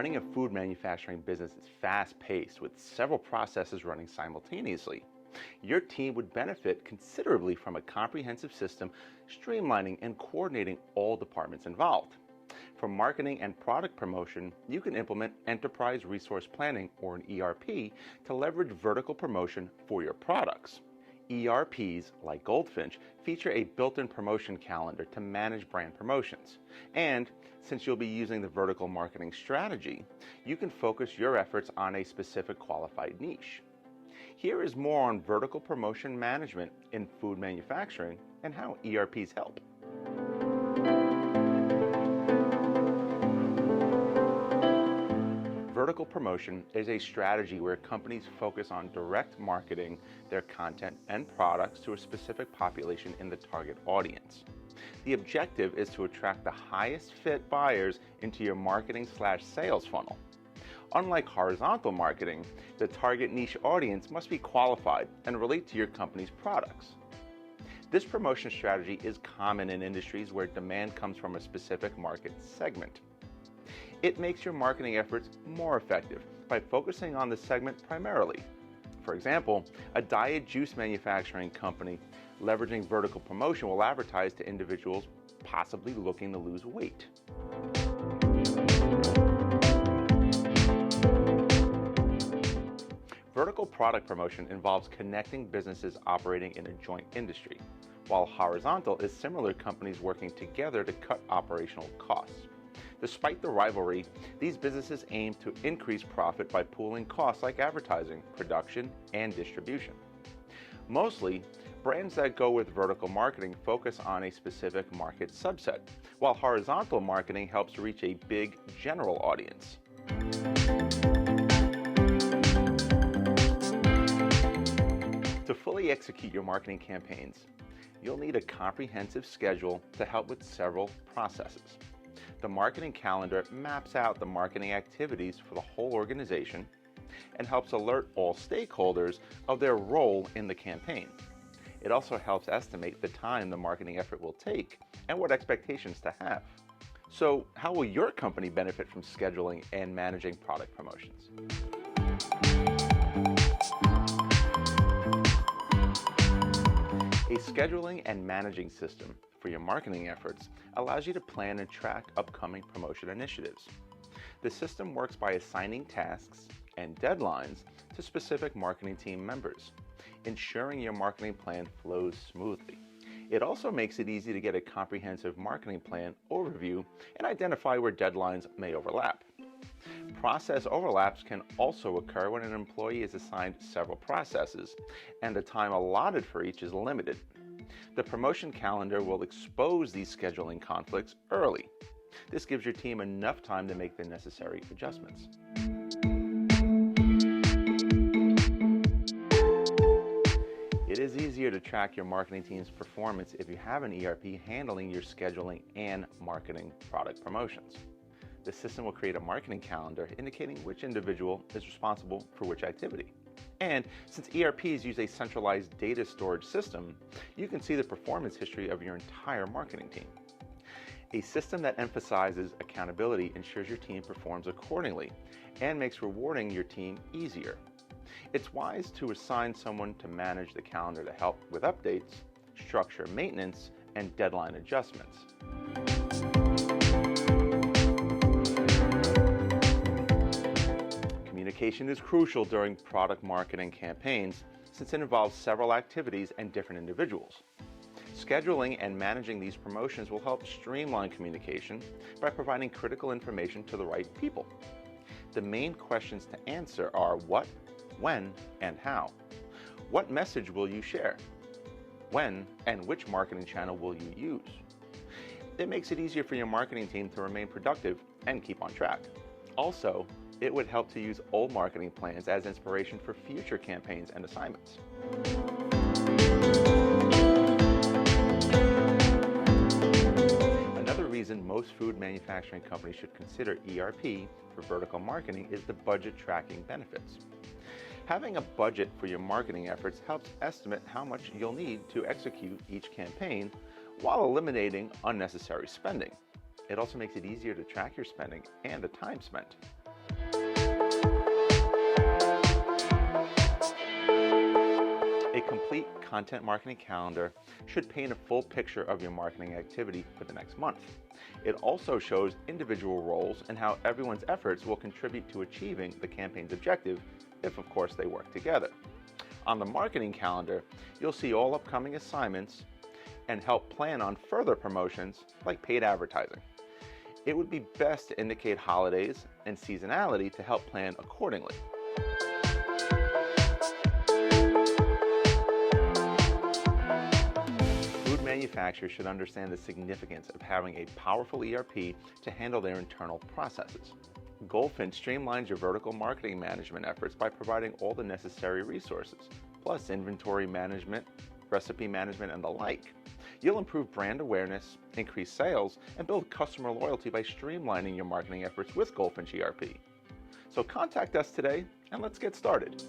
Running a food manufacturing business is fast-paced with several processes running simultaneously. Your team would benefit considerably from a comprehensive system streamlining and coordinating all departments involved. For marketing and product promotion, you can implement Enterprise Resource Planning, or an ERP, to leverage vertical promotion for your products. ERPs, like Goldfinch, feature a built-in promotion calendar to manage brand promotions. And since you'll be using the vertical marketing strategy, you can focus your efforts on a specific qualified niche. Here is more on vertical promotion management in food manufacturing and how ERPs help. Vertical promotion is a strategy where companies focus on direct marketing their content and products to a specific population in the target audience. The objective is to attract the highest fit buyers into your marketing/sales funnel. Unlike horizontal marketing, the target niche audience must be qualified and relate to your company's products. This promotion strategy is common in industries where demand comes from a specific market segment. It makes your marketing efforts more effective by focusing on the segment primarily. For example, a diet juice manufacturing company leveraging vertical promotion will advertise to individuals possibly looking to lose weight. Vertical product promotion involves connecting businesses operating in a joint industry, while horizontal is similar companies working together to cut operational costs. Despite the rivalry, these businesses aim to increase profit by pooling costs like advertising, production, and distribution. Mostly, brands that go with vertical marketing focus on a specific market subset, while horizontal marketing helps reach a big general audience. To fully execute your marketing campaigns, you'll need a comprehensive schedule to help with several processes. The marketing calendar maps out the marketing activities for the whole organization and helps alert all stakeholders of their role in the campaign. It also helps estimate the time the marketing effort will take and what expectations to have. So, how will your company benefit from scheduling and managing product promotions? A scheduling and managing system for your marketing efforts allows you to plan and track upcoming promotion initiatives. The system works by assigning tasks and deadlines to specific marketing team members, ensuring your marketing plan flows smoothly. It also makes it easy to get a comprehensive marketing plan overview and identify where deadlines may overlap. Process overlaps can also occur when an employee is assigned several processes and the time allotted for each is limited. The promotion calendar will expose these scheduling conflicts early. This gives your team enough time to make the necessary adjustments. It is easier to track your marketing team's performance if you have an ERP handling your scheduling and marketing product promotions. The system will create a marketing calendar indicating which individual is responsible for which activity. And since ERPs use a centralized data storage system, you can see the performance history of your entire marketing team. A system that emphasizes accountability ensures your team performs accordingly and makes rewarding your team easier. It's wise to assign someone to manage the calendar to help with updates, structure maintenance, and deadline adjustments. Communication is crucial during product marketing campaigns since it involves several activities and different individuals. Scheduling and managing these promotions will help streamline communication by providing critical information to the right people. The main questions to answer are what, when, and how. What message will you share? When and which marketing channel will you use? It makes it easier for your marketing team to remain productive and keep on track. Also, it would help to use old marketing plans as inspiration for future campaigns and assignments. Another reason most food manufacturing companies should consider ERP for vertical marketing is the budget tracking benefits. Having a budget for your marketing efforts helps estimate how much you'll need to execute each campaign while eliminating unnecessary spending. It also makes it easier to track your spending and the time spent. complete content marketing calendar should paint a full picture of your marketing activity for the next month. It also shows individual roles and how everyone's efforts will contribute to achieving the campaign's objective, if of course they work together. On the marketing calendar, you'll see all upcoming assignments and help plan on further promotions like paid advertising. It would be best to indicate holidays and seasonality to help plan accordingly. Food manufacturers should understand the significance of having a powerful ERP to handle their internal processes. Goldfinch streamlines your vertical marketing management efforts by providing all the necessary resources, plus inventory management, recipe management, and the like. You'll improve brand awareness, increase sales, and build customer loyalty by streamlining your marketing efforts with Goldfinch ERP. So contact us today and let's get started.